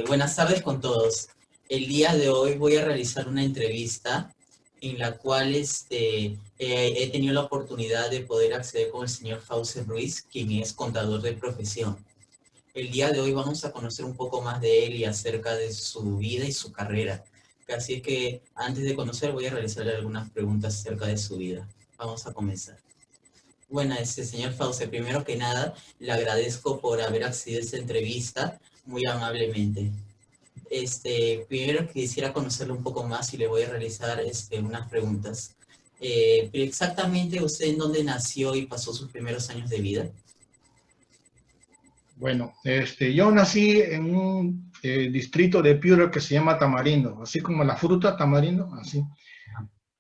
Buenas tardes con todos. El día de hoy voy a realizar una entrevista en la cual he tenido la oportunidad de poder acceder con el señor Fausto Ruiz, quien es contador de profesión. El día de hoy vamos a conocer un poco más de él y acerca de su vida y su carrera. Así es que antes de conocer voy a realizarle algunas preguntas acerca de su vida. Vamos a comenzar. Bueno, señor Fausto, primero que nada, le agradezco por haber accedido a esta entrevista muy amablemente. Primero quisiera conocerlo un poco más y le voy a realizar unas preguntas. Exactamente, ¿usted en dónde nació y pasó sus primeros años de vida? Bueno, yo nací en un distrito de Piura que se llama Tamarindo, así como la fruta tamarindo, así.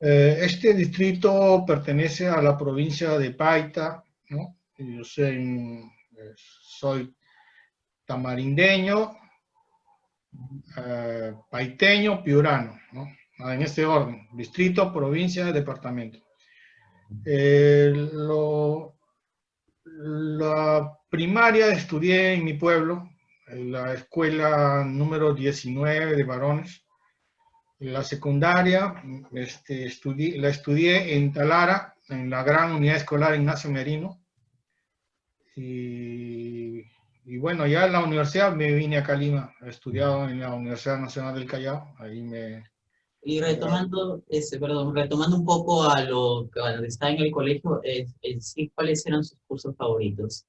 Este distrito pertenece a la provincia de Paita, ¿no? Y yo soy tamarindeño, paiteño, piurano, ¿no? En este orden, distrito, provincia, departamento. La primaria estudié en mi pueblo, en la escuela número 19 de varones. La secundaria la estudié en Talara, en la gran unidad escolar Ignacio Merino. Y, y bueno, ya en la universidad me vine a Lima, he estudiado en la Universidad Nacional del Callao. Ahí Y me gradué. retomando un poco a lo que cuando estaba en el colegio, sí, ¿cuáles eran sus cursos favoritos?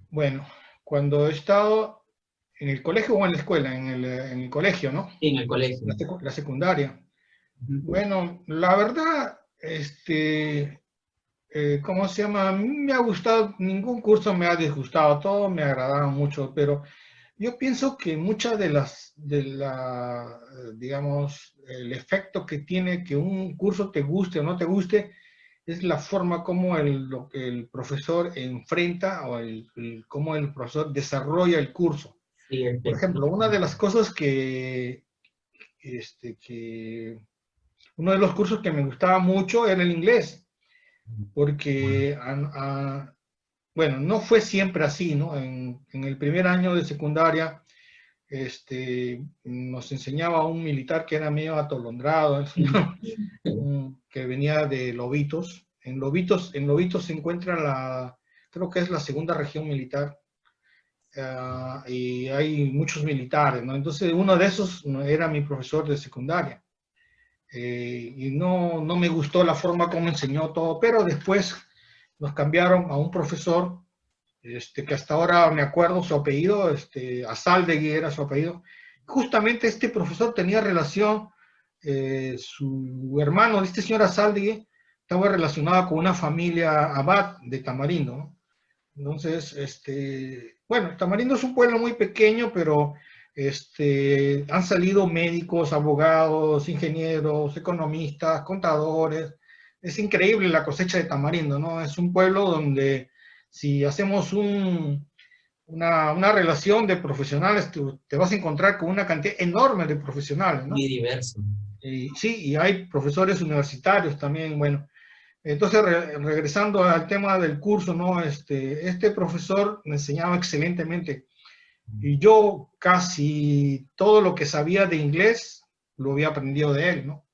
Bueno, cuando he estado en el colegio o en la escuela, en el colegio, ¿no? Sí, en el colegio. La secundaria. Ujú. Bueno, la verdad, ¿cómo se llama? A mí me ha gustado, ningún curso me ha disgustado, todo me agradaba mucho, pero yo pienso que muchas digamos, el efecto que tiene que un curso te guste o no te guste, es la forma como lo que el profesor enfrenta o cómo el profesor desarrolla el curso. Sí, Por ejemplo, una de efectivamente. las cosas uno de los cursos que me gustaba mucho era el inglés, porque, bueno, no fue siempre así, ¿no? En el primer año de secundaria, nos enseñaba un militar que era medio atolondrado, el señor, que venía de Lobitos. En Lobitos se encuentra creo que es la segunda región militar, y hay muchos militares, ¿no? Entonces uno de esos era mi profesor de secundaria. Y no me gustó la forma como enseñó todo, pero después nos cambiaron a un profesor, que hasta ahora me acuerdo su apellido, Azaldegui era su apellido. Justamente este profesor tenía relación, su hermano de este señor Azaldegui estaba relacionado con una familia abad de Tamarindo, ¿no? Entonces, bueno, Tamarindo es un pueblo muy pequeño, pero han salido médicos, abogados, ingenieros, economistas, contadores. Es increíble la cosecha de Tamarindo, ¿no? Es un pueblo donde si hacemos una relación de profesionales, te vas a encontrar con una cantidad enorme de profesionales, Muy ¿no? diverso. Y sí, y hay profesores universitarios también, bueno. Entonces, regresando al tema del curso, ¿no? Este profesor me enseñaba excelentemente y yo casi todo lo que sabía de inglés lo había aprendido de él, ¿no?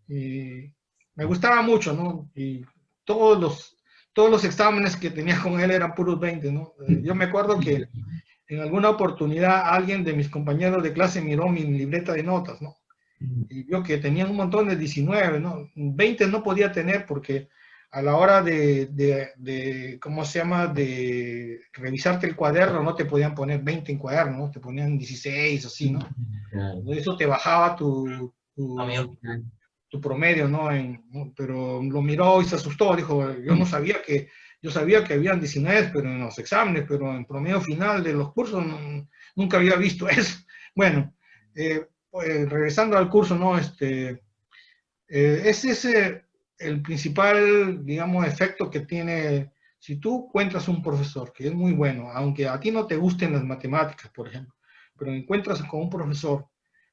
Y me gustaba mucho, ¿no? Y todos los, todos los exámenes que tenía con él eran puros 20, ¿no? Yo me acuerdo que en alguna oportunidad alguien de mis compañeros de clase miró mi libreta de notas, ¿no? Y vio que tenía un montón de 19, ¿no? 20 no podía tener porque a la hora ¿cómo se llama?, de revisarte el cuaderno, no te podían poner 20 en cuaderno, ¿no? Te ponían 16, así, ¿no? Claro. Eso te bajaba Amigo final. tu promedio, ¿no? ¿No? Pero lo miró y se asustó, dijo, yo sabía que habían 19, pero en los exámenes, pero en promedio final de los cursos nunca había visto eso. Bueno, pues, regresando al curso, ¿no? Es ese el principal, digamos, efecto que tiene si tú encuentras un profesor que es muy bueno, aunque a ti no te gusten las matemáticas, por ejemplo, pero encuentras con un profesor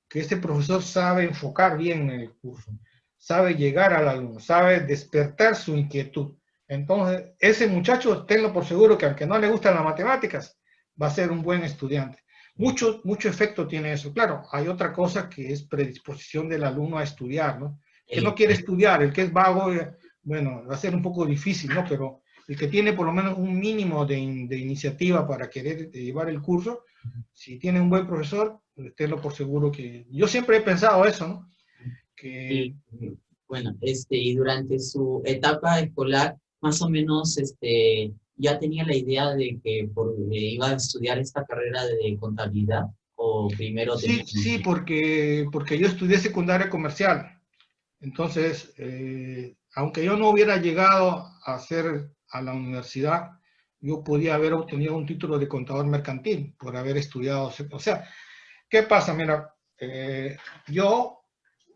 que este profesor sabe enfocar bien en el curso, sabe llegar al alumno, sabe despertar su inquietud. Entonces, ese muchacho, tenlo por seguro que aunque no le gustan las matemáticas, va a ser un buen estudiante. Mucho efecto tiene eso. Claro, hay otra cosa que es predisposición del alumno a estudiar, ¿no? Que no quiere estudiar, el que es vago, bueno, va a ser un poco difícil, ¿no? Pero el que tiene por lo menos un mínimo de iniciativa para querer llevar el curso, si tiene un buen profesor, tenlo por seguro que... Yo siempre he pensado eso, ¿no? Que... Y bueno, y durante su etapa escolar, más o menos, ya tenía la idea de que iba a estudiar esta carrera de contabilidad, o primero tenía... Sí, porque yo estudié secundaria comercial. Entonces, aunque yo no hubiera llegado a hacer a la universidad, yo podía haber obtenido un título de contador mercantil por haber estudiado. O sea, ¿qué pasa? Mira, yo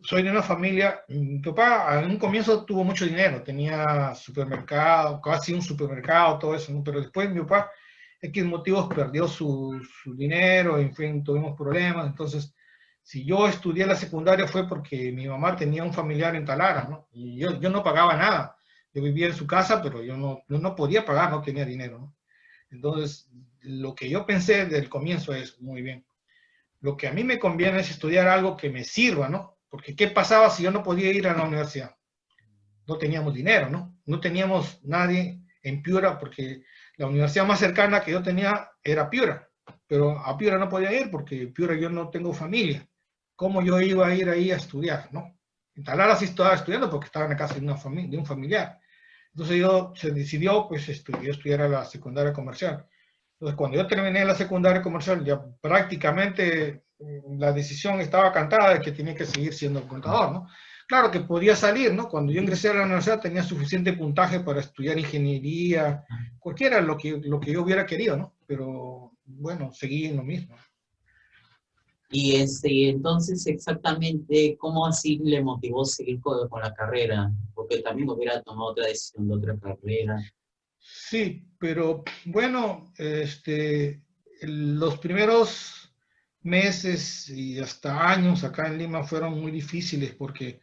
soy de una familia, mi papá en un comienzo tuvo mucho dinero, tenía supermercado, casi un supermercado, todo eso, ¿no? Pero después mi papá, X motivos, perdió su dinero, en fin, tuvimos problemas. Entonces, si yo estudié la secundaria fue porque mi mamá tenía un familiar en Talara, ¿no? Y yo no pagaba nada. Yo vivía en su casa, pero yo no podía pagar, no tenía dinero, ¿no? Entonces, lo que yo pensé desde el comienzo es, muy bien, lo que a mí me conviene es estudiar algo que me sirva, ¿no? Porque ¿qué pasaba si yo no podía ir a la universidad? No teníamos dinero, ¿no? No teníamos nadie en Piura, porque la universidad más cercana que yo tenía era Piura, pero a Piura no podía ir porque en Piura yo no tengo familia. ¿Cómo yo iba a ir ahí a estudiar, no? En Talara sí estaba estudiando porque estaba en la casa de, de un familiar. Entonces se decidió, pues, estudiar a la secundaria comercial. Entonces, cuando yo terminé la secundaria comercial, ya prácticamente la decisión estaba cantada de que tenía que seguir siendo contador, ¿no? Claro que podía salir, ¿no? Cuando yo ingresé a la universidad tenía suficiente puntaje para estudiar ingeniería, cualquiera lo que yo hubiera querido, ¿no? Pero bueno, seguí en lo mismo. Y entonces, exactamente, ¿cómo así le motivó seguir con la carrera? Porque también hubiera tomado otra decisión de otra carrera. Sí, pero bueno, los primeros meses y hasta años acá en Lima fueron muy difíciles porque,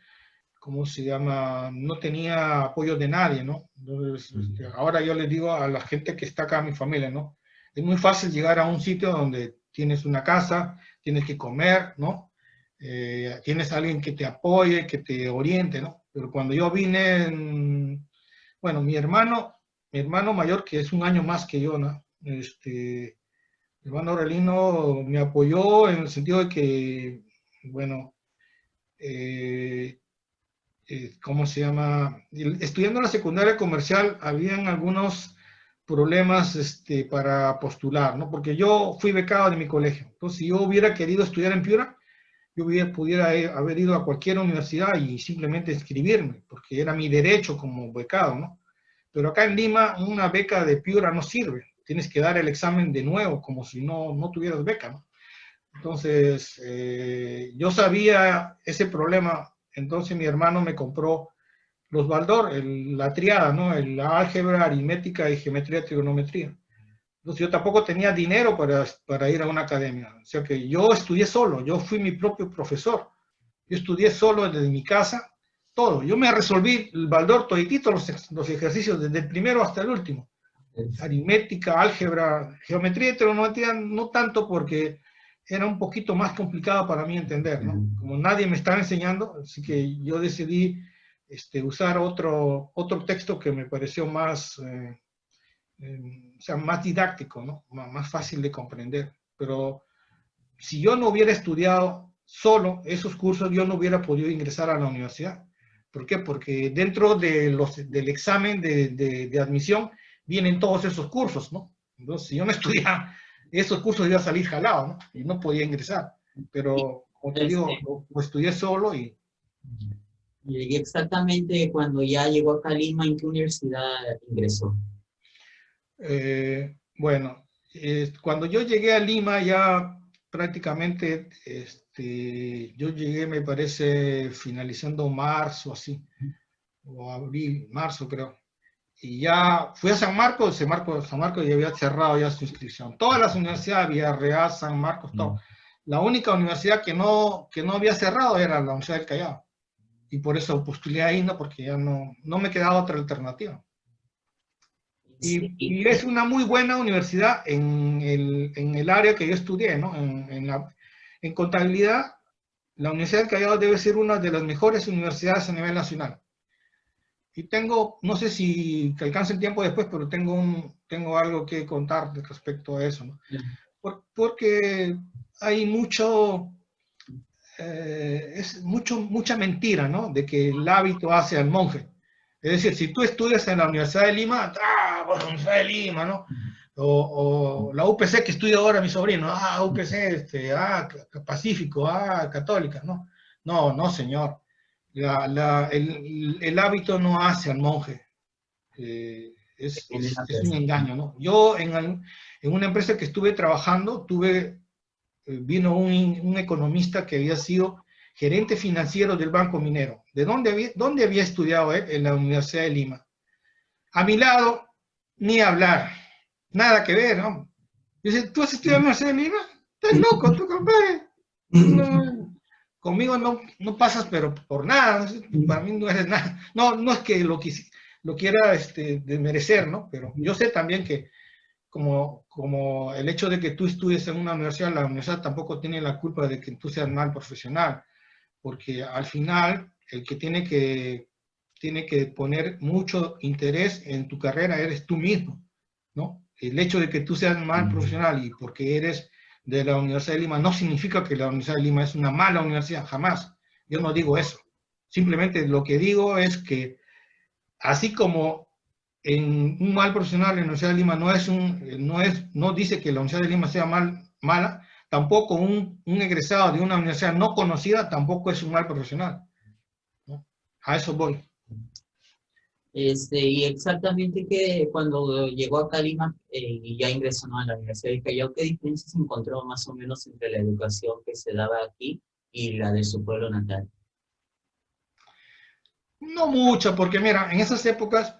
¿cómo se llama? No tenía apoyo de nadie, ¿no? Entonces, ahora yo les digo a la gente que está acá, a mi familia, ¿no? Es muy fácil llegar a un sitio donde tienes una casa, tienes que comer, ¿no? Tienes a alguien que te apoye, que te oriente, ¿no? Pero cuando yo vine, bueno, mi hermano mayor, que es un año más que yo, ¿no? Mi hermano Aurelino me apoyó en el sentido de que, bueno, eh, ¿cómo se llama? Estudiando en la secundaria comercial, habían algunos problemas para postular, ¿no? Porque yo fui becado de mi colegio. Entonces, si yo hubiera querido estudiar en Piura, yo pudiera haber ido a cualquier universidad y simplemente inscribirme, porque era mi derecho como becado, ¿no? Pero acá en Lima, una beca de Piura no sirve. Tienes que dar el examen de nuevo, como si no tuvieras beca, ¿no? Entonces, yo sabía ese problema. Entonces mi hermano me compró los Baldor, la triada, ¿no? La álgebra, aritmética y geometría, trigonometría. Entonces yo tampoco tenía dinero para ir a una academia. O sea que yo estudié solo, yo fui mi propio profesor. Yo estudié solo desde mi casa, todo. Yo me resolví el Baldor toditito, los ejercicios, desde el primero hasta el último. Aritmética, álgebra, geometría y trigonometría no tanto porque era un poquito más complicado para mí entender, ¿no? Como nadie me estaba enseñando, así que yo decidí usar otro texto que me pareció más, o sea, más didáctico, ¿no? Más fácil de comprender. Pero si yo no hubiera estudiado solo esos cursos, yo no hubiera podido ingresar a la universidad. ¿Por qué? Porque dentro del examen de admisión vienen todos esos cursos, ¿no? Entonces, si yo no estudiaba esos cursos, iba a salir jalado, ¿no? Y no podía ingresar. Y, Pero, como te digo, este, lo estudié solo y... y exactamente cuando ya llegó acá a Lima, ¿en qué universidad ingresó? Bueno, cuando yo llegué a Lima ya prácticamente, yo llegué, me parece, finalizando marzo, así, o abril, marzo creo. Y ya fui a San Marcos ya había cerrado ya su inscripción. Todas las universidades, Villarreal, San Marcos, todo. La única universidad que no había cerrado era la Universidad del Callao. Y por eso postulé ahí, ¿no? Porque ya no me quedaba otra alternativa. Sí. Y es una muy buena universidad en el área que yo estudié, ¿no? En contabilidad, la Universidad del Callao debe ser una de las mejores universidades a nivel nacional. Y tengo, no sé si te alcance el tiempo después, pero tengo algo que contar respecto a eso, ¿no? Porque hay mucha mentira, ¿no? De que el hábito hace al monje. Es decir, si tú estudias en la Universidad de Lima, pues la Universidad de Lima, ¿no? O la UPC que estudia ahora mi sobrino, UPC, Pacífico, Católica, ¿no? No, no, señor. El hábito no hace al monje. Es un engaño, ¿no? Yo en una empresa que estuve trabajando, vino un economista que había sido gerente financiero del Banco Minero. ¿De dónde había estudiado él? En la Universidad de Lima. A mi lado, ni hablar, nada que ver, ¿no? Dice, ¿tú has estudiado en la Universidad de Lima? Estás loco, tú, compadre. No, conmigo no pasas, pero por nada, para mí no eres nada. No, no es que lo quiera desmerecer, ¿no? Pero yo sé también que como el hecho de que tú estudies en una universidad, la universidad tampoco tiene la culpa de que tú seas mal profesional, porque al final el que tiene que poner mucho interés en tu carrera eres tú mismo, ¿no? El hecho de que tú seas mal profesional y porque eres de la Universidad de Lima no significa que la Universidad de Lima es una mala universidad, jamás. Yo no digo eso. Simplemente lo que digo es que así como en un mal profesional en la Universidad de Lima no dice que la Universidad de Lima sea mala, tampoco un egresado de una universidad no conocida tampoco es un mal profesional, ¿no? A eso voy. Y exactamente que cuando llegó acá a Lima y ya ingresó, ¿no?, a la Universidad del Callao, ¿qué diferencias encontró más o menos entre la educación que se daba aquí y la de su pueblo natal? No mucho, porque mira, en esas épocas,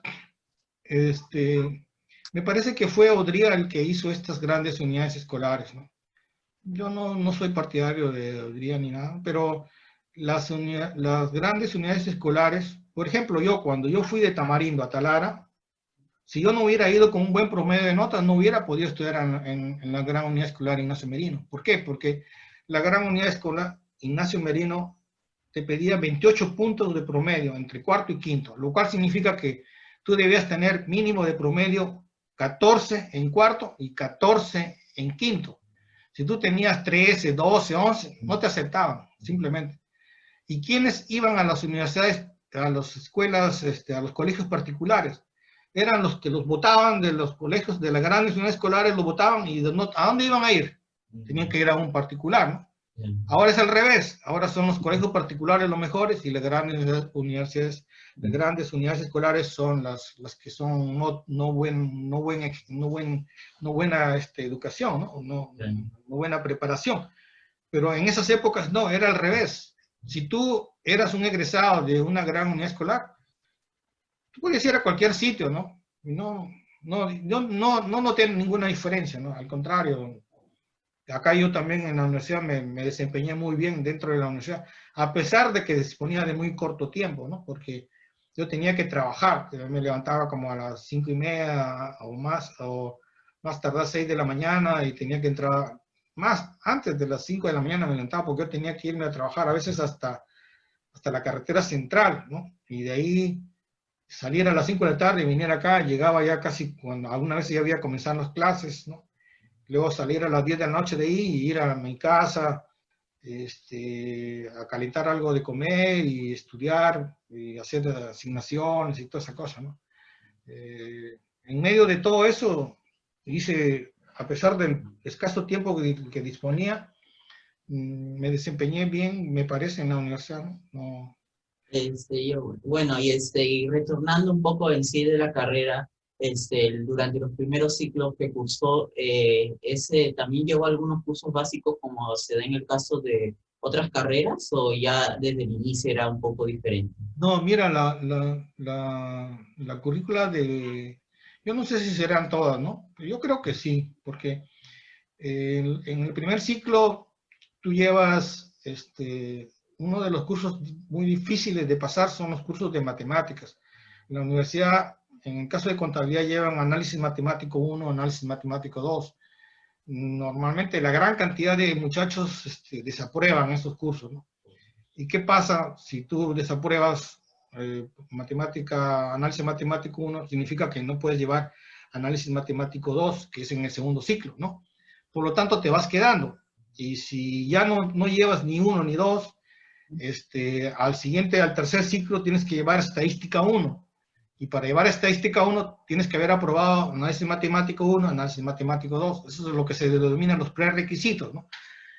me parece que fue Odría el que hizo estas grandes unidades escolares, ¿no? Yo no soy partidario de Odría ni nada, pero las grandes unidades escolares, por ejemplo, cuando yo fui de Tamarindo a Talara, si yo no hubiera ido con un buen promedio de notas, no hubiera podido estudiar en la gran unidad escolar Ignacio Merino. ¿Por qué? Porque la gran unidad escolar Ignacio Merino te pedía 28 puntos de promedio entre cuarto y quinto, lo cual significa que tú debías tener mínimo de promedio 14 en cuarto y 14 en quinto. Si tú tenías 13, 12, 11, no te aceptaban, simplemente. ¿Y quiénes iban a las universidades, a las escuelas, a los colegios particulares? Eran los que los votaban de los colegios, de las grandes unidades escolares, los votaban y ¿a dónde iban a ir? Tenían que ir a un particular, ¿no? Ahora es al revés, ahora son los colegios particulares los mejores y las grandes unidades escolares son las que son no buena educación, ¿no? No buena preparación. Pero en esas épocas no, era al revés. Si tú eras un egresado de una gran unidad escolar, tú podías ir a cualquier sitio, ¿no? No noté ninguna diferencia, ¿no? Al contrario, acá yo también en la universidad me desempeñé muy bien dentro de la universidad, a pesar de que disponía de muy corto tiempo, ¿no? Porque yo tenía que trabajar, me levantaba como a las 5:30 o más tardar 6 de la mañana y tenía que entrar más antes de las 5 de la mañana me levantaba porque yo tenía que irme a trabajar, a veces hasta la carretera central, ¿no? Y de ahí salir a las 5 de la tarde y venir acá, llegaba ya casi cuando alguna vez ya había comenzado las clases, ¿no? Luego salir a las 10 de la noche de ahí y ir a mi casa, a calentar algo de comer y estudiar y hacer asignaciones y toda esa cosa, ¿no? En medio de todo eso, a pesar del escaso tiempo que disponía, me desempeñé bien, me parece, en la universidad, ¿no? No. Bueno, y retornando un poco en sí de la carrera, durante los primeros ciclos que cursó, ¿ese también llevó algunos cursos básicos como se da en el caso de otras carreras o ya desde el inicio era un poco diferente? No, mira, la currícula yo no sé si serán todas, ¿no? Pero yo creo que sí, porque en el primer ciclo tú llevas, uno de los cursos muy difíciles de pasar son los cursos de matemáticas. En la universidad En el caso de contabilidad llevan análisis matemático 1, análisis matemático 2. Normalmente la gran cantidad de muchachos desaprueban esos cursos, ¿no? ¿Y qué pasa si tú desapruebas análisis matemático 1? Significa que no puedes llevar análisis matemático 2, que es en el segundo ciclo, ¿no? Por lo tanto, te vas quedando. Y si ya no llevas ni 1 ni 2, al tercer ciclo tienes que llevar estadística 1. Y para llevar estadística 1 tienes que haber aprobado análisis matemático 1, análisis matemático 2. Eso es lo que se denominan los prerequisitos, ¿no?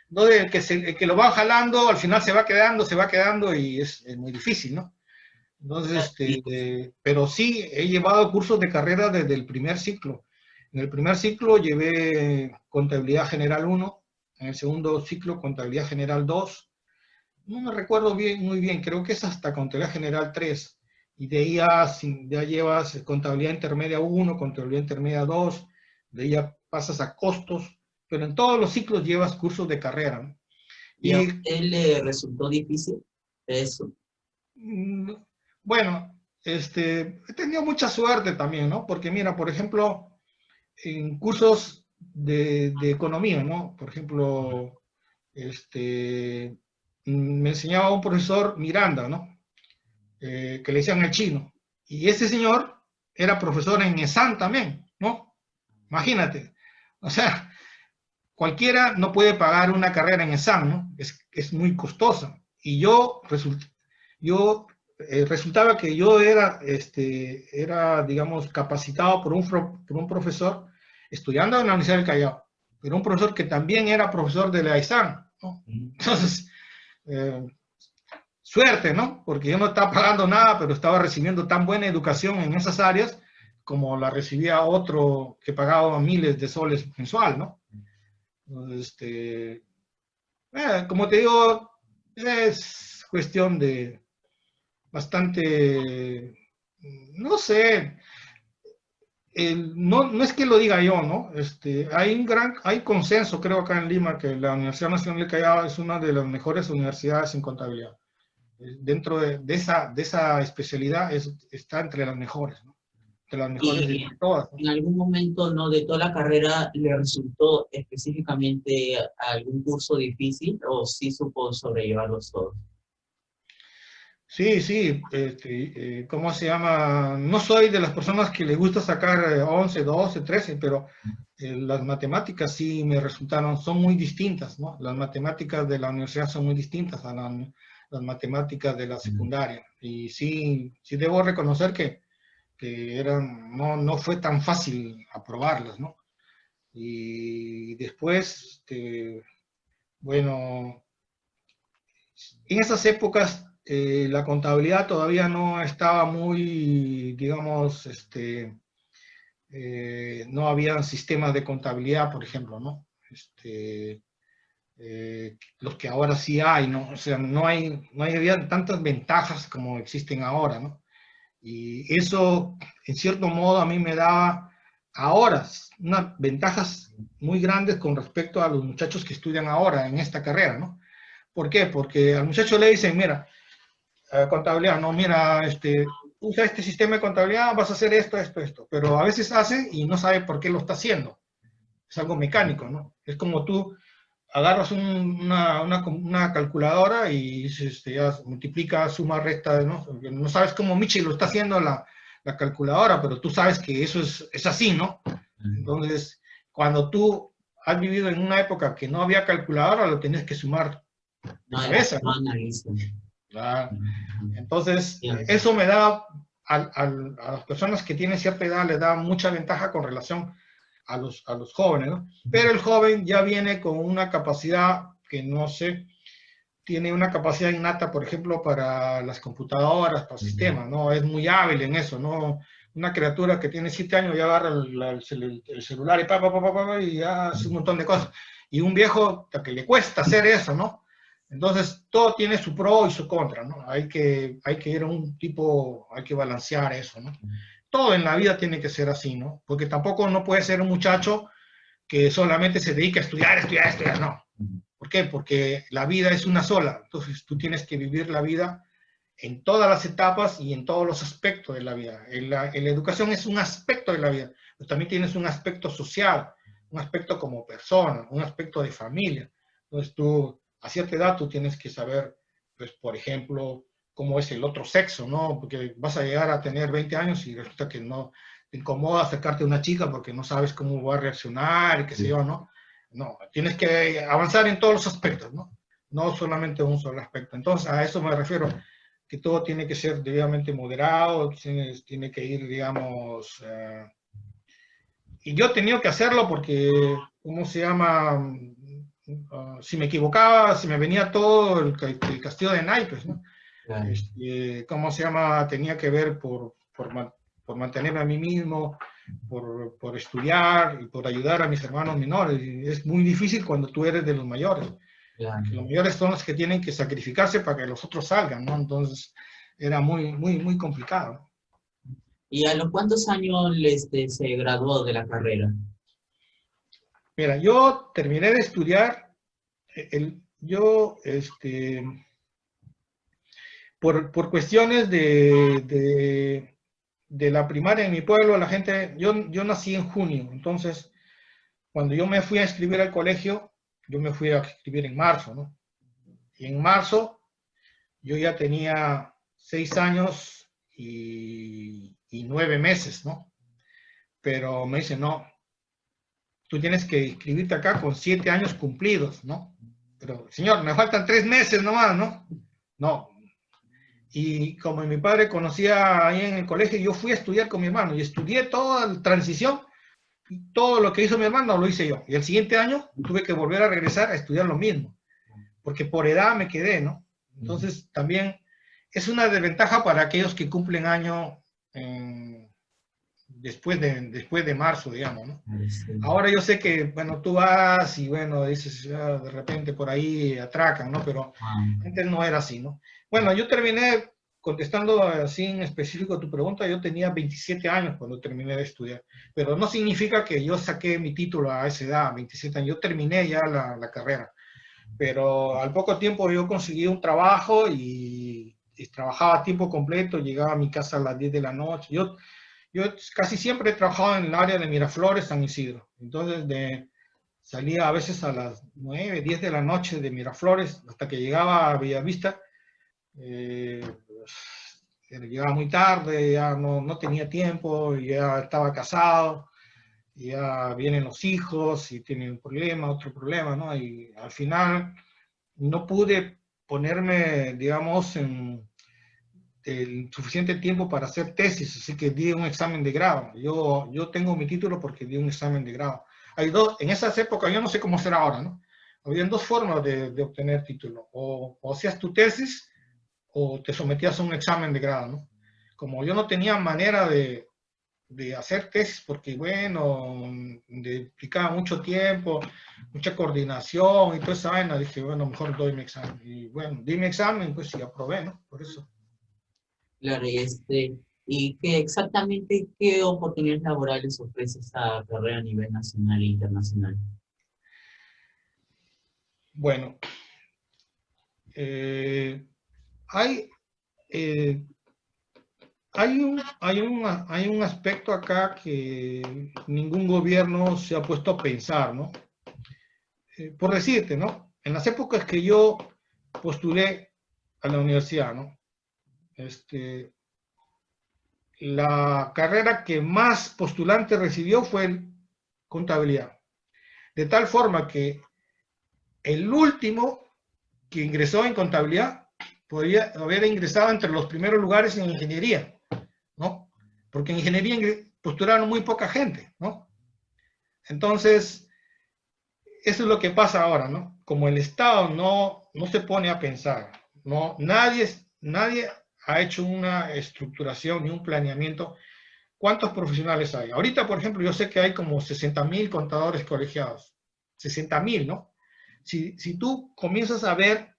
Entonces, el que lo va jalando, al final se va quedando y es muy difícil, ¿no? Entonces, pero sí, he llevado cursos de carrera desde el primer ciclo. En el primer ciclo llevé contabilidad general 1, en el segundo ciclo contabilidad general 2. No me recuerdo muy bien, creo que es hasta contabilidad general 3. Y de ahí ya llevas contabilidad intermedia 1, contabilidad intermedia 2, de ahí ya pasas a costos, pero en todos los ciclos llevas cursos de carrera, ¿no? ¿Y a usted le resultó difícil eso? Bueno, he tenido mucha suerte también, ¿no? Porque mira, por ejemplo, en cursos de economía, ¿no? Por ejemplo, me enseñaba un profesor Miranda, ¿no? Que le decían el chino. Y ese señor era profesor en ESAN también, ¿no? Imagínate. O sea, cualquiera no puede pagar una carrera en ESAN, ¿no? Es muy costosa. Y resultaba que yo era, digamos, capacitado por un profesor estudiando en la Universidad del Callao, pero un profesor que también era profesor de la ESAN, ¿no? Entonces, suerte, ¿no? Porque yo no estaba pagando nada, pero estaba recibiendo tan buena educación en esas áreas como la recibía otro que pagaba miles de soles mensual, ¿no? Entonces, como te digo, es cuestión de bastante, no sé, no es que lo diga yo, ¿no? Hay consenso, creo, acá en Lima, que la Universidad Nacional de Callao es una de las mejores universidades en contabilidad. Dentro de esa especialidad está entre las mejores, ¿no? Entre las mejores de todas, ¿no? ¿En algún momento, no, de toda la carrera le resultó específicamente algún curso difícil o sí supo sobrellevarlos todos? Sí, sí, ¿cómo se llama? No soy de las personas que le gusta sacar 11, 12, 13, pero las matemáticas sí me resultaron, son muy distintas, ¿no? Las matemáticas de la universidad son muy distintas a las matemáticas de la secundaria. Y sí debo reconocer que no fue tan fácil aprobarlas, ¿no? Y después, bueno, en esas épocas la contabilidad todavía no estaba muy, digamos, no había sistemas de contabilidad, por ejemplo, ¿no? Los que ahora sí hay, ¿no? O sea, no había tantas ventajas como existen ahora, ¿no? Y eso, en cierto modo, a mí me daba ahora unas ventajas muy grandes con respecto a los muchachos que estudian ahora en esta carrera, ¿no? ¿Por qué? Porque al muchacho le dicen, mira, contabilidad, no, mira, usa este sistema de contabilidad, vas a hacer esto, esto, esto. Pero a veces hace y no sabe por qué lo está haciendo. Es algo mecánico, ¿no? Es como tú agarras una calculadora y ya multiplica, suma, resta, ¿no? No sabes cómo Michi lo está haciendo la calculadora, pero tú sabes que eso es así, ¿no? Entonces, cuando tú has vivido en una época que no había calculadora, lo tienes que sumar de cabeza, ¿no? Claro. Entonces, eso me da, a las personas que tienen cierta edad, les da mucha ventaja con relación a los jóvenes, ¿no? Pero el joven ya viene con una capacidad que no sé, tiene una capacidad innata, por ejemplo, para las computadoras, para sistemas, ¿no? Es muy hábil en eso, ¿no? Una criatura que tiene 7 años ya agarra el celular y ya hace un montón de cosas. Y un viejo que le cuesta hacer eso, ¿no? Entonces, todo tiene su pro y su contra, ¿no? Hay que ir a un tipo, hay que balancear eso, ¿no? Todo en la vida tiene que ser así, ¿no? Porque tampoco no puede ser un muchacho que solamente se dedica a estudiar, no. ¿Por qué? Porque la vida es una sola. Entonces, tú tienes que vivir la vida en todas las etapas y en todos los aspectos de la vida. La educación es un aspecto de la vida, pero también tienes un aspecto social, un aspecto como persona, un aspecto de familia. Entonces tú, a cierta edad, tú tienes que saber, pues, por ejemplo, cómo es el otro sexo, ¿no? Porque vas a llegar a tener 20 años y resulta que no te incomoda acercarte a una chica porque no sabes cómo va a reaccionar y qué sé yo, ¿no? No, tienes que avanzar en todos los aspectos, ¿no? No solamente un solo aspecto. Entonces, a eso me refiero, que todo tiene que ser debidamente moderado, tiene que ir, digamos, y yo he tenido que hacerlo porque, ¿cómo se llama? Si me equivocaba, si me venía todo el castillo de naipes, ¿no? Claro. ¿Cómo se llama? Tenía que ver por mantenerme a mí mismo, por estudiar y por ayudar a mis hermanos menores. Y es muy difícil cuando tú eres de los mayores. Claro. Los mayores son los que tienen que sacrificarse para que los otros salgan, ¿no? Entonces era muy complicado. ¿Y a los cuántos años se graduó de la carrera? Mira, yo terminé de estudiar, por cuestiones de la primaria en mi pueblo, la gente, yo nací en junio, entonces cuando yo me fui a inscribir al colegio, yo me fui a inscribir en marzo, ¿no? Y en marzo yo ya tenía 6 años y 9 meses, ¿no? Pero me dicen, no, tú tienes que inscribirte acá con 7 años cumplidos, ¿no? Pero, señor, me faltan 3 meses nomás, ¿no? No. Y como mi padre conocía ahí en el colegio, yo fui a estudiar con mi hermano y estudié toda la transición y todo lo que hizo mi hermano lo hice yo. Y el siguiente año tuve que volver a regresar a estudiar lo mismo, porque por edad me quedé, ¿no? Entonces también es una desventaja para aquellos que cumplen año después de marzo, digamos, ¿no? Sí. Ahora yo sé que, bueno, tú vas y, bueno, dices, de repente por ahí atracan, ¿no? Pero antes no era así, ¿no? Bueno, yo terminé, contestando así en específico tu pregunta, yo tenía 27 años cuando terminé de estudiar, pero no significa que yo saqué mi título a esa edad, 27 años, yo terminé ya la carrera, pero al poco tiempo yo conseguí un trabajo y trabajaba a tiempo completo, llegaba a mi casa a las 10 de la noche, yo casi siempre he trabajado en el área de Miraflores, San Isidro. Entonces, salía a veces a las 9, 10 de la noche de Miraflores hasta que llegaba a Bellavista. Llegaba muy tarde, ya no tenía tiempo, ya estaba casado, ya vienen los hijos y tienen un problema, otro problema, ¿no? Y al final no pude ponerme, digamos, el suficiente tiempo para hacer tesis, así que di un examen de grado. Yo tengo mi título porque di un examen de grado. En esas épocas, yo no sé cómo será ahora, ¿no? Habían dos formas de obtener título, o hacías tu tesis o te sometías a un examen de grado, ¿no? Como yo no tenía manera de hacer tesis porque, bueno, implicaba mucho tiempo, mucha coordinación y toda esa vaina, dije, bueno, mejor doy mi examen. Y bueno, di mi examen, pues y aprobé, ¿no? Por eso. Claro, y exactamente qué oportunidades laborales ofrece esta carrera a nivel nacional e internacional. Bueno, hay, eh, hay un aspecto acá que ningún gobierno se ha puesto a pensar, ¿no? Por decirte, ¿no? En las épocas que yo postulé a la universidad, ¿no? La carrera que más postulantes recibió fue contabilidad. De tal forma que el último que ingresó en contabilidad podría haber ingresado entre los primeros lugares en ingeniería, ¿no? Porque en ingeniería postularon muy poca gente, ¿no? Entonces, eso es lo que pasa ahora, ¿no? Como el Estado no se pone a pensar, ¿no? Nadie ha hecho una estructuración ni un planeamiento. ¿Cuántos profesionales hay? Ahorita, por ejemplo, yo sé que hay como 60.000 contadores colegiados. 60.000, ¿no? Si tú comienzas a ver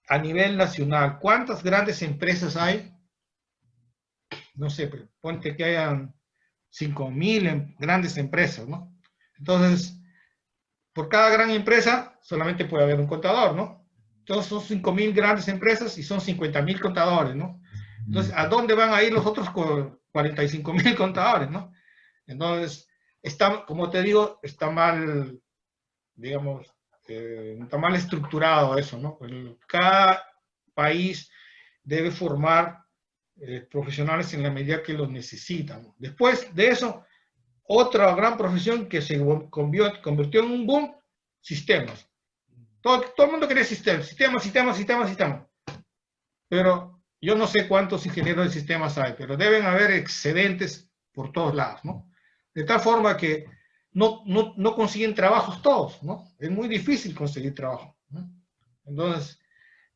a nivel nacional cuántas grandes empresas hay, no sé, ponte que hayan 5.000 grandes empresas, ¿no? Entonces, por cada gran empresa solamente puede haber un contador, ¿no? Entonces son 5.000 grandes empresas y son 50.000 contadores, ¿no? Entonces, ¿a dónde van a ir los otros 45.000 contadores, ¿no? Entonces, está, como te digo, está mal, digamos, está mal estructurado eso, ¿no? Cada país debe formar profesionales en la medida que los necesitan. Después de eso, otra gran profesión que se convirtió en un boom, sistemas. Todo el mundo quiere sistemas. Pero yo no sé cuántos ingenieros de sistemas hay, pero deben haber excedentes por todos lados, ¿no? De tal forma que no consiguen trabajos todos, ¿no? Es muy difícil conseguir trabajo, ¿no? Entonces,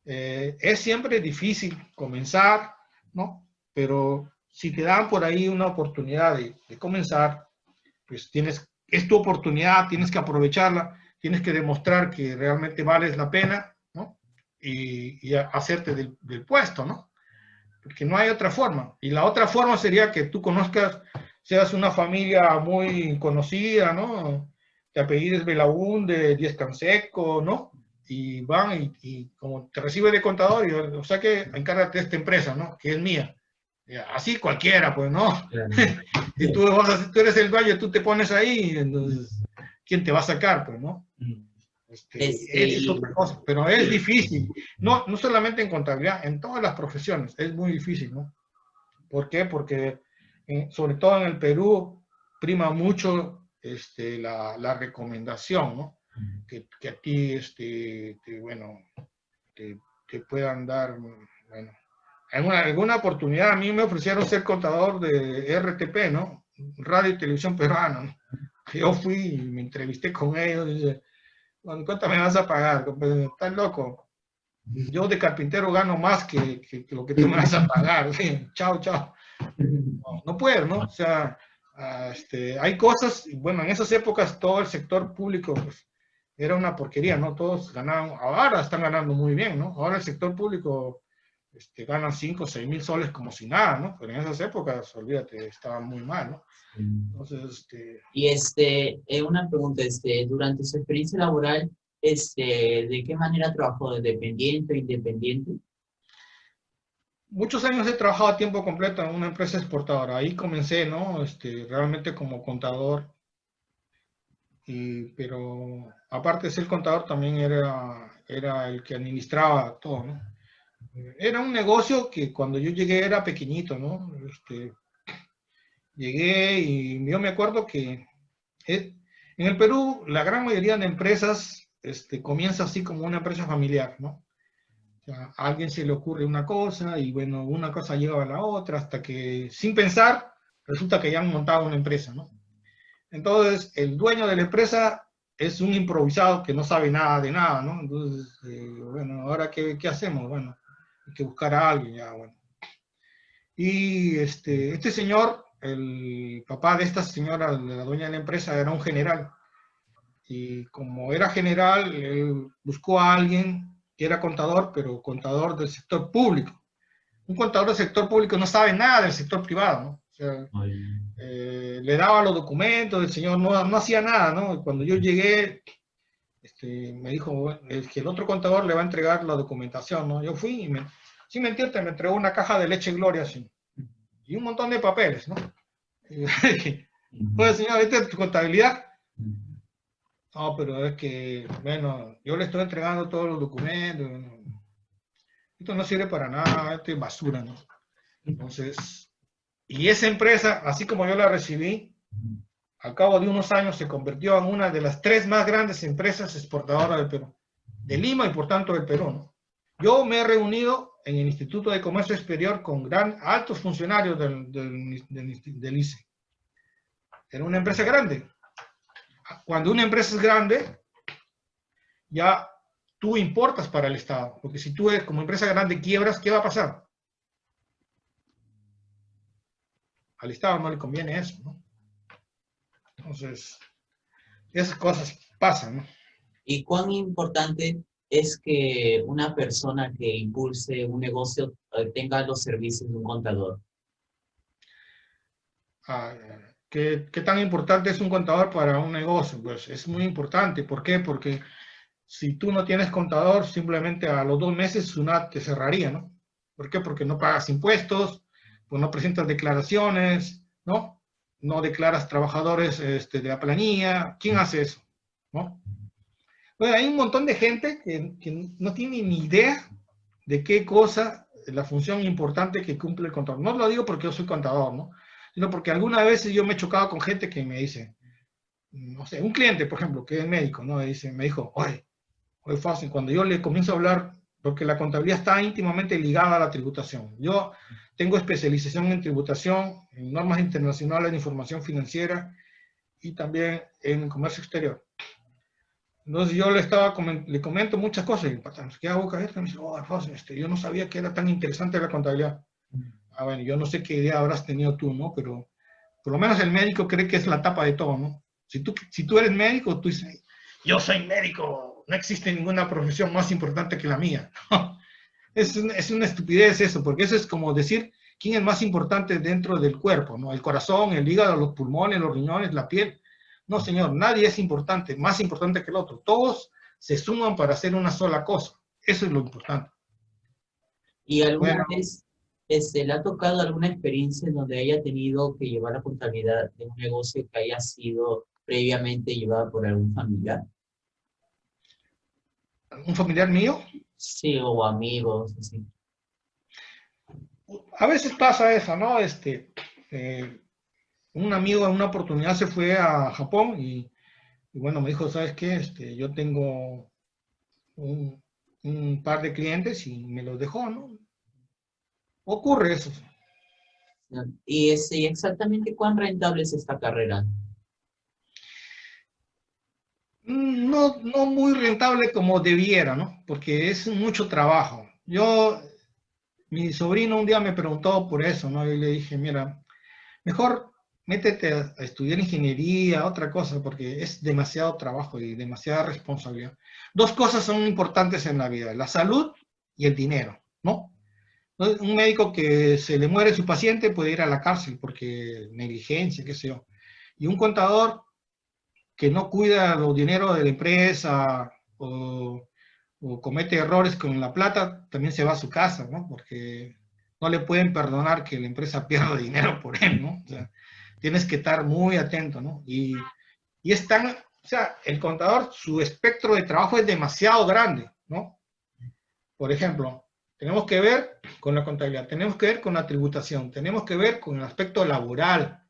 es siempre difícil comenzar, ¿no? Pero si te dan por ahí una oportunidad de comenzar, pues es tu oportunidad, tienes que aprovecharla, tienes que demostrar que realmente vales la pena, ¿no? Y hacerte del puesto, ¿no? Porque no hay otra forma. Y la otra forma sería que tú conozcas, seas una familia muy conocida, ¿no? Te apellides Belaúnde, Díaz Canseco, ¿no? Y van y como te recibe de contador, o sea que encárgate de esta empresa, ¿no? Que es mía. Así cualquiera, pues, ¿no? Claro. Si tú eres el dueño, tú te pones ahí, entonces, ¿quién te va a sacar, pues, no? Es Y otra cosa, pero es difícil. No solamente en contabilidad, en todas las profesiones, es muy difícil, ¿no? ¿Por qué? Porque, sobre todo en el Perú, prima mucho la recomendación, ¿no? Que a ti, bueno, te puedan dar, bueno, en alguna oportunidad a mí me ofrecieron ser contador de RTP, ¿no? Radio y Televisión Peruana, ¿no? Yo fui y me entrevisté con ellos y dice, bueno, ¿cuánto me vas a pagar? Estás loco. Yo de carpintero gano más que lo que tú me vas a pagar. ¿Sí? Chao, chao. No puedo, ¿no? O sea, hay cosas, bueno, en esas épocas todo el sector público pues, era una porquería, ¿no? Todos ganaban, ahora están ganando muy bien, ¿no? Ahora el sector público ganan 5 o 6 mil soles como si nada, ¿no? Pero en esas épocas, olvídate, estaban muy mal, ¿no? Entonces, Y una pregunta, durante su experiencia laboral, ¿de qué manera trabajó? ¿De dependiente o independiente? muchos años he trabajado a tiempo completo en una empresa exportadora. Ahí comencé, ¿no? Realmente como contador, pero aparte de ser contador también era el que administraba todo, ¿no? Era un negocio que cuando yo llegué era pequeñito, ¿no? Llegué y yo me acuerdo que en el Perú la gran mayoría de empresas comienza así como una empresa familiar, ¿no? O sea, a alguien se le ocurre una cosa y bueno, una cosa lleva a la otra hasta que sin pensar resulta que ya han montado una empresa, ¿no? Entonces el dueño de la empresa es un improvisado que no sabe nada de nada, ¿no? Entonces, bueno, ahora qué hacemos? Bueno, hay que buscar a alguien, ya, bueno. Y este señor, el papá de esta señora, de la dueña de la empresa, era un general. Y como era general, él buscó a alguien que era contador, pero contador del sector público. Un contador del sector público no sabe nada del sector privado, ¿no? O sea, le daba los documentos, el señor no hacía nada, ¿no? Y cuando yo llegué, me dijo, bueno, es que el otro contador le va a entregar la documentación, ¿no? Yo fui y sin mentirte, me entregó una caja de leche Gloria, así, y un montón de papeles, ¿no? Y dije, pues señor, ¿esta es tu contabilidad? No, pero es que, bueno, yo le estoy entregando todos los documentos, esto no sirve para nada, esto es basura, ¿no? Entonces, y esa empresa, así como yo la recibí, al cabo de unos años se convirtió en una de las 3 más grandes empresas exportadoras del Perú, de Lima y por tanto del Perú, ¿no? Yo me he reunido en el Instituto de Comercio Exterior con altos funcionarios del ICE. Era una empresa grande. Cuando una empresa es grande, ya tú importas para el Estado, porque si tú como empresa grande quiebras, ¿qué va a pasar? Al Estado no le conviene eso, ¿no? Entonces, esas cosas pasan, ¿no? ¿Y cuán importante es que una persona que impulse un negocio tenga los servicios de un contador? ¿Qué tan importante es un contador para un negocio? Pues es muy importante. ¿Por qué? Porque si tú no tienes contador, simplemente a los 2 meses SUNAT te cerraría, ¿no? ¿Por qué? Porque no pagas impuestos, pues no presentas declaraciones, ¿no? No declaras trabajadores de la planilla. ¿Quién hace eso? ¿No? Bueno, hay un montón de gente que no tiene ni idea de qué cosa, la función importante que cumple el contador. No lo digo porque yo soy contador, ¿no? Sino porque algunas veces yo me he chocado con gente que me dice, no sé, un cliente, por ejemplo, que es médico, ¿no? Me dijo, oye, fácil, cuando yo le comienzo a hablar, porque la contabilidad está íntimamente ligada a la tributación. Yo tengo especialización en tributación, en normas internacionales de información financiera y también en comercio exterior. Entonces yo le comento muchas cosas, y ¿qué hago con esto? Me dice, oh, Alfonso, yo no sabía que era tan interesante la contabilidad. Ah, bueno, yo no sé qué idea habrás tenido tú, ¿no? Pero por lo menos el médico cree que es la tapa de todo, ¿no? Si tú eres médico, tú dices, yo soy médico, no existe ninguna profesión más importante que la mía. Es una estupidez eso, porque eso es como decir quién es más importante dentro del cuerpo, ¿no? El corazón, el hígado, los pulmones, los riñones, la piel. No, señor, nadie es importante, más importante que el otro. Todos se suman para hacer una sola cosa. Eso es lo importante. ¿Y alguna Bueno, vez le ha tocado alguna experiencia en donde haya tenido que llevar la contabilidad de un negocio que haya sido previamente llevado por algún familiar? un familiar mío, Sí, o amigos, así. a veces pasa eso, ¿no? Un amigo en una oportunidad se fue a Japón y bueno, me dijo, ¿sabes qué? Yo tengo un par de clientes y me los dejó, ¿no? Ocurre eso. ¿Y exactamente cuán rentable es esta carrera? No, no muy rentable como debiera, ¿no? Porque es mucho trabajo. Mi sobrino un día me preguntó por eso, ¿no? Y le dije, mira, mejor métete a estudiar ingeniería, otra cosa, porque es demasiado trabajo y demasiada responsabilidad. Dos cosas son importantes en la vida, la salud y el dinero, ¿no? Un médico que se le muere su paciente puede ir a la cárcel porque negligencia, qué sé yo. Y un contador que no cuida los dineros de la empresa o comete errores con la plata, también se va a su casa, ¿no? Porque no le pueden perdonar que la empresa pierda dinero por él, ¿no? O sea, tienes que estar muy atento, ¿no? Y es tan, o sea, el contador, su espectro de trabajo es demasiado grande, ¿no? Por ejemplo, tenemos que ver con la contabilidad, tenemos que ver con la tributación, tenemos que ver con el aspecto laboral,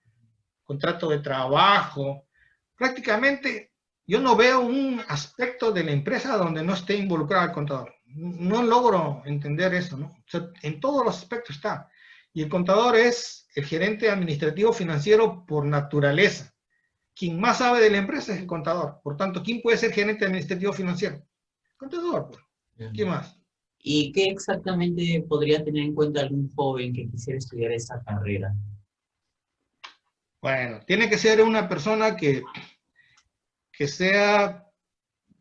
contrato de trabajo. Prácticamente yo no veo un aspecto de la empresa donde no esté involucrado el contador. No logro entender eso, ¿no? O sea, en todos los aspectos está. Y el contador es el gerente administrativo financiero por naturaleza. Quien más sabe de la empresa es el contador. Por tanto, ¿quién puede ser gerente administrativo financiero? Contador, pues. ¿Quién más? ¿Y qué exactamente podría tener en cuenta algún joven que quisiera estudiar esa carrera? Bueno, tiene que ser una persona que sea,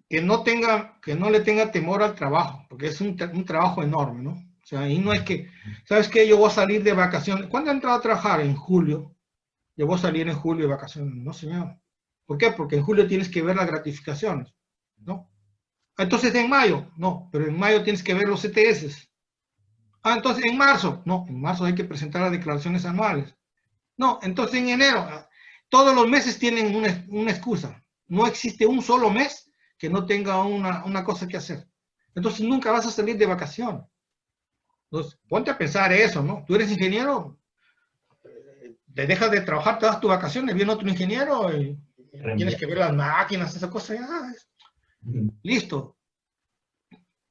que no le tenga temor al trabajo, porque es un trabajo enorme, ¿no? O sea, y no es que, ¿sabes qué? Yo voy a salir de vacaciones. ¿Cuándo he entrado a trabajar? En julio. Yo voy a salir en julio de vacaciones. No, señor. ¿Por qué? Porque en julio tienes que ver las gratificaciones, ¿no? Entonces en mayo, no, pero en mayo tienes que ver los CTS. Ah, entonces en marzo, no, en marzo hay que presentar las declaraciones anuales. No, entonces en enero, todos los meses tienen una excusa. No existe un solo mes que no tenga una cosa que hacer. Entonces nunca vas a salir de vacación. Entonces, ponte a pensar eso, ¿no? Tú eres ingeniero, te dejas de trabajar, te das tus vacaciones, viene otro ingeniero y tienes que ver las máquinas, esas cosas, ya, listo.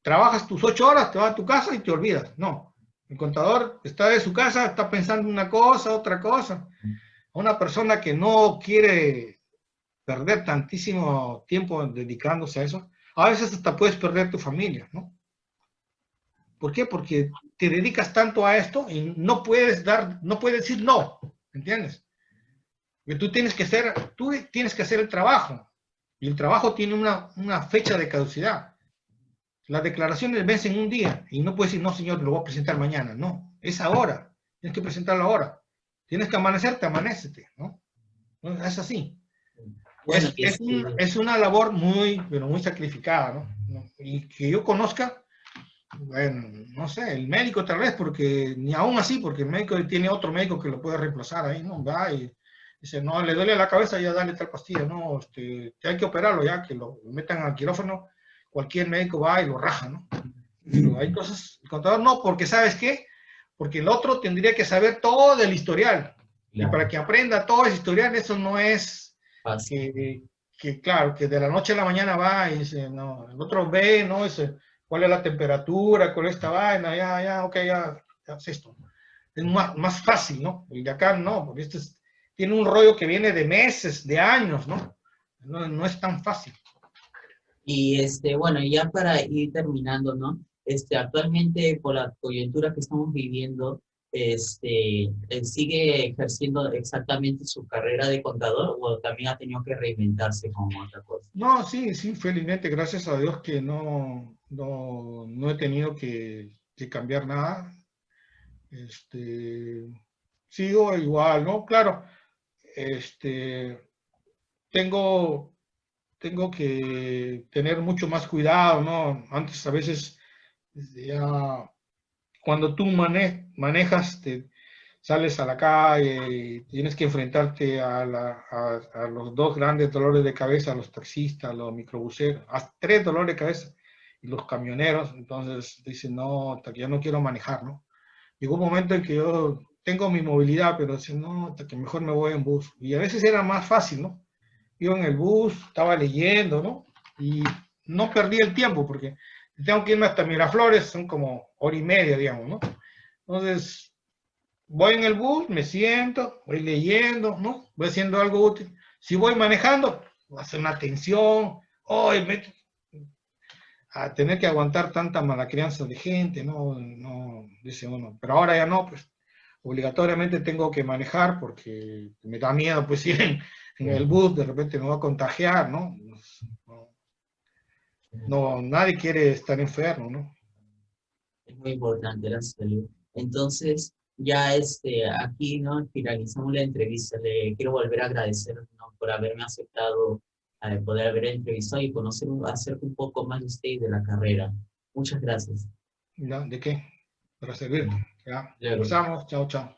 Trabajas tus 8 horas, te vas a tu casa y te olvidas. No, el contador está de su casa, está pensando una cosa, otra cosa. Una persona que no quiere perder tantísimo tiempo dedicándose a eso, a veces hasta puedes perder tu familia, ¿no? ¿Por qué? Porque te dedicas tanto a esto y no puedes decir no, ¿entiendes? Porque tú tienes que hacer el trabajo y el trabajo tiene una fecha de caducidad. Las declaraciones vencen un día y no puedes decir, no señor, lo voy a presentar mañana, no, es ahora, tienes que presentarlo ahora. Tienes que amanecerte, amanecete, ¿no? Es así. Bueno, y Es una labor muy, pero muy sacrificada, ¿no? Y que yo conozca, bueno, no sé, el médico tal vez, porque ni aún así, porque el médico tiene otro médico que lo puede reemplazar ahí, ¿no? Va y dice, no, le duele la cabeza, ya dale tal pastilla, no, hay que operarlo ya, que lo metan al quirófano, cualquier médico va y lo raja, ¿no? Pero hay cosas, el contador no, porque ¿sabes qué? Porque el otro tendría que saber todo del historial. Y para claro, que aprenda todo ese historial, eso no es fácil. claro, que de la noche a la mañana va y dice, no, el otro ve, ¿no? Dice, ¿cuál es la temperatura? ¿Cuál es esta vaina? Ya, ok, ya es esto. Es más fácil, ¿no? El de acá no, porque tiene un rollo que viene de meses, de años, ¿no? No es tan fácil. Y bueno, ya para ir terminando, ¿no? Actualmente, por la coyuntura que estamos viviendo, ¿él sigue ejerciendo exactamente su carrera de contador o también ha tenido que reinventarse con otra cosa? No, sí, felizmente, gracias a Dios que no he tenido que cambiar nada. Este, sigo igual, ¿no? Claro, este, tengo, tengo que tener mucho más cuidado, ¿no? Antes a veces, ya, cuando tú manejas, sales a la calle y tienes que enfrentarte a los dos grandes dolores de cabeza, a los taxistas, a los microbuseros, a tres dolores de cabeza, y los camioneros, entonces dicen, no, hasta que ya no quiero manejar, ¿no? Llegó un momento en que yo tengo mi movilidad, pero decía, no, hasta que mejor me voy en bus. Y a veces era más fácil, ¿no? Iba en el bus, estaba leyendo, ¿no? Y no perdí el tiempo, porque tengo que irme hasta Miraflores, son como hora y media, digamos, ¿no? Entonces, voy en el bus, me siento, voy leyendo, ¿no? Voy haciendo algo útil. Si voy manejando, voy a hacer una atención, hoy a tener que aguantar tanta mala crianza de gente, no, dice uno. Pero ahora ya no, pues obligatoriamente tengo que manejar porque me da miedo, pues ir en el bus, de repente me voy a contagiar, ¿no? No, nadie quiere estar enfermo, ¿no? Es muy importante la salud. Entonces, ya aquí, ¿no? Finalizamos la entrevista. Le quiero volver a agradecer, ¿no? Por haberme aceptado, poder haber entrevistado y conocer acerca un poco más de usted y de la carrera. Muchas gracias. ¿Ya? ¿De qué? Para servirte. Ya, Luego. conversamos, chao, chao.